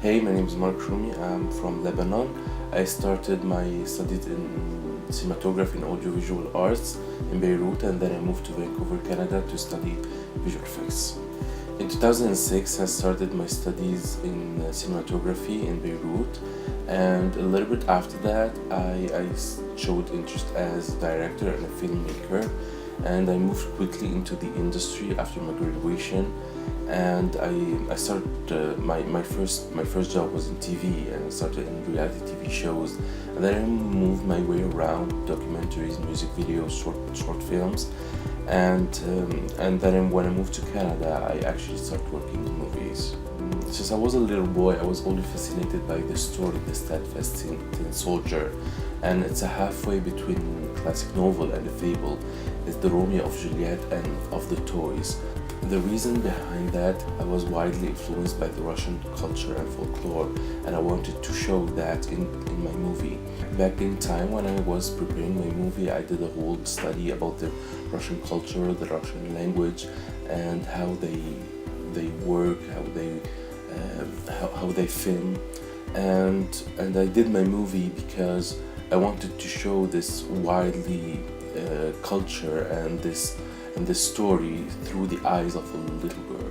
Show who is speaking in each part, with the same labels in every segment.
Speaker 1: Hey, my name is Marc Roumi. I'm from Lebanon. I started my studies in cinematography and audiovisual arts in Beirut, and then I moved to Vancouver, Canada to study visual effects. In 2006, I started my studies in cinematography in Beirut, and a little bit after that, I showed interest as a director and a filmmaker, and I moved quickly into the industry after my graduation. And I started my first job was in TV, and I started in reality TV shows, and then I moved my way around documentaries, music videos, short films, and then when I moved to Canada, I actually started working in movies. Since I was a little boy, I was always fascinated by the story, the steadfast tin soldier, and it's a halfway between classic novel and a fable. It's the Romeo of Juliet and of the toys. The reason behind that, I was widely influenced by the Russian culture and folklore, and I wanted to show that in my movie. Back in time when I was preparing my movie, I did a whole study about the Russian culture, the Russian language, and how they work, how they film, and I did my movie because I wanted to show this widely culture and this story through the eyes of a little girl.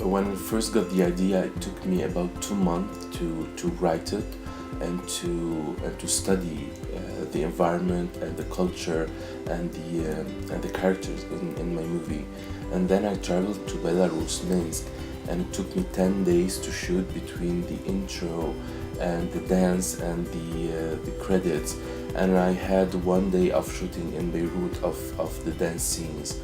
Speaker 1: When I first got the idea, it took me about 2 months to write it and to study the environment and the culture and the characters in my movie. And then I traveled to Belarus, Minsk, and it took me 10 days to shoot between the intro and the dance and the credits. And I had 1 day of shooting in Beirut of the dance scenes.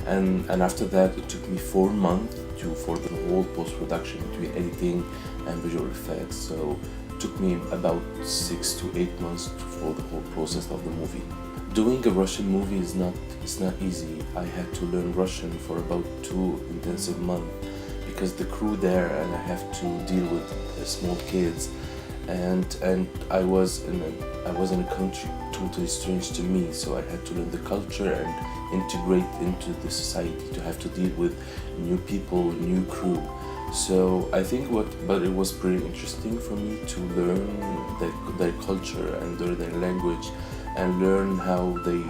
Speaker 1: And after that, it took me 4 months for the whole post-production between editing and visual effects. So it took me about 6 to 8 months for the whole process of the movie. Doing a Russian movie is not easy. I had to learn Russian for about 2 intensive months because the crew there, and I have to deal with small kids, and I was in a country totally strange to me, so I had to learn the culture and integrate into the society, to have to deal with new people, new crew. So I think but it was pretty interesting for me to learn their culture and their language and learn how they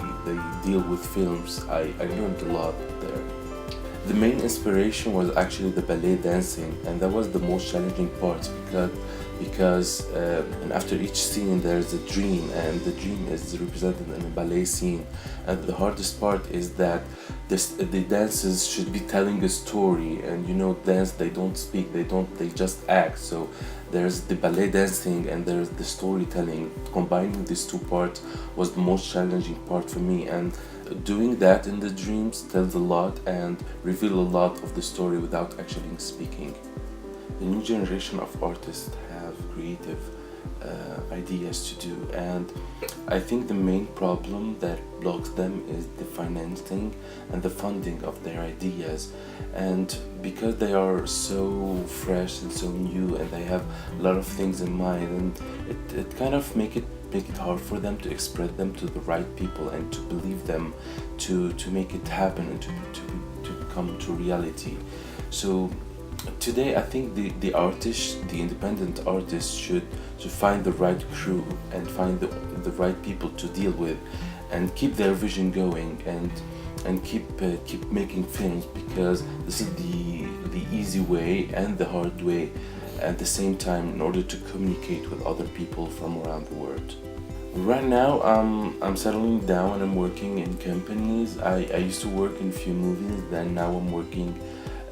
Speaker 1: deal with films. I learned a lot there. The main inspiration was actually the ballet dancing, and that was the most challenging part because and after each scene there's a dream, and the dream is represented in a ballet scene. And the hardest part is that the dances should be telling a story, and dance, they don't speak, they just act. So there's the ballet dancing and there's the storytelling. Combining these two parts was the most challenging part for me, and doing that in the dreams tells a lot and reveal a lot of the story without actually speaking. The new generation of artists have creative ideas to do, and I think the main problem that blocks them is the financing and the funding of their ideas. And because they are so fresh and so new, and they have a lot of things in mind, and it kind of make it hard for them to express them to the right people and to believe them, to make it happen and to come to reality. So today I think the artists, the independent artists should find the right crew and find the right people to deal with, and keep their vision going, and keep making films, because this is the easy way and the hard way at the same time, in order to communicate with other people from around the world. Right now, I'm settling down and I'm working in companies. I used to work in a few movies, then now I'm working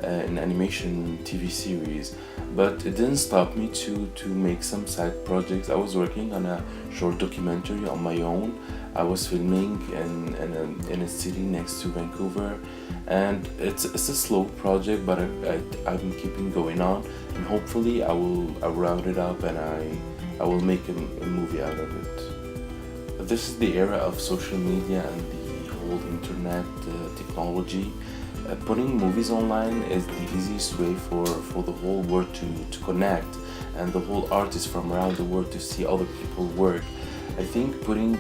Speaker 1: in animation TV series. But it didn't stop me to make some side projects. I was working on a short documentary on my own. I was filming in a city next to Vancouver, and it's a slow project, but I'm keeping going on, and hopefully I'll round it up and I will make a movie out of it. This is the era of social media and the whole internet technology. Putting movies online is the easiest way for the whole world to connect, and the whole artists from around the world to see other people's work. I think putting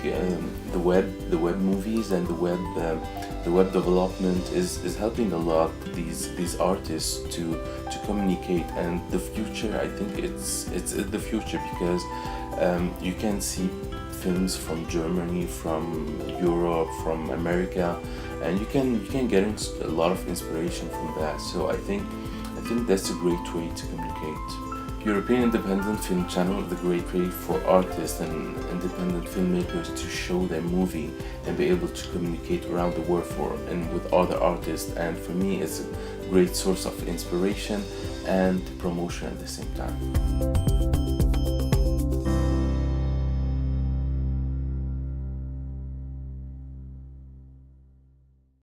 Speaker 1: the web movies and the web development is helping a lot these artists to communicate. And the future, I think it's the future, because you can see films from Germany, from Europe, from America, and you can get a lot of inspiration from that. So I think that's a great way to communicate. European Independent Film Channel is a great way for artists and independent filmmakers to show their movie and be able to communicate around the world and with other artists. And for me, it's a great source of inspiration and promotion at the same time.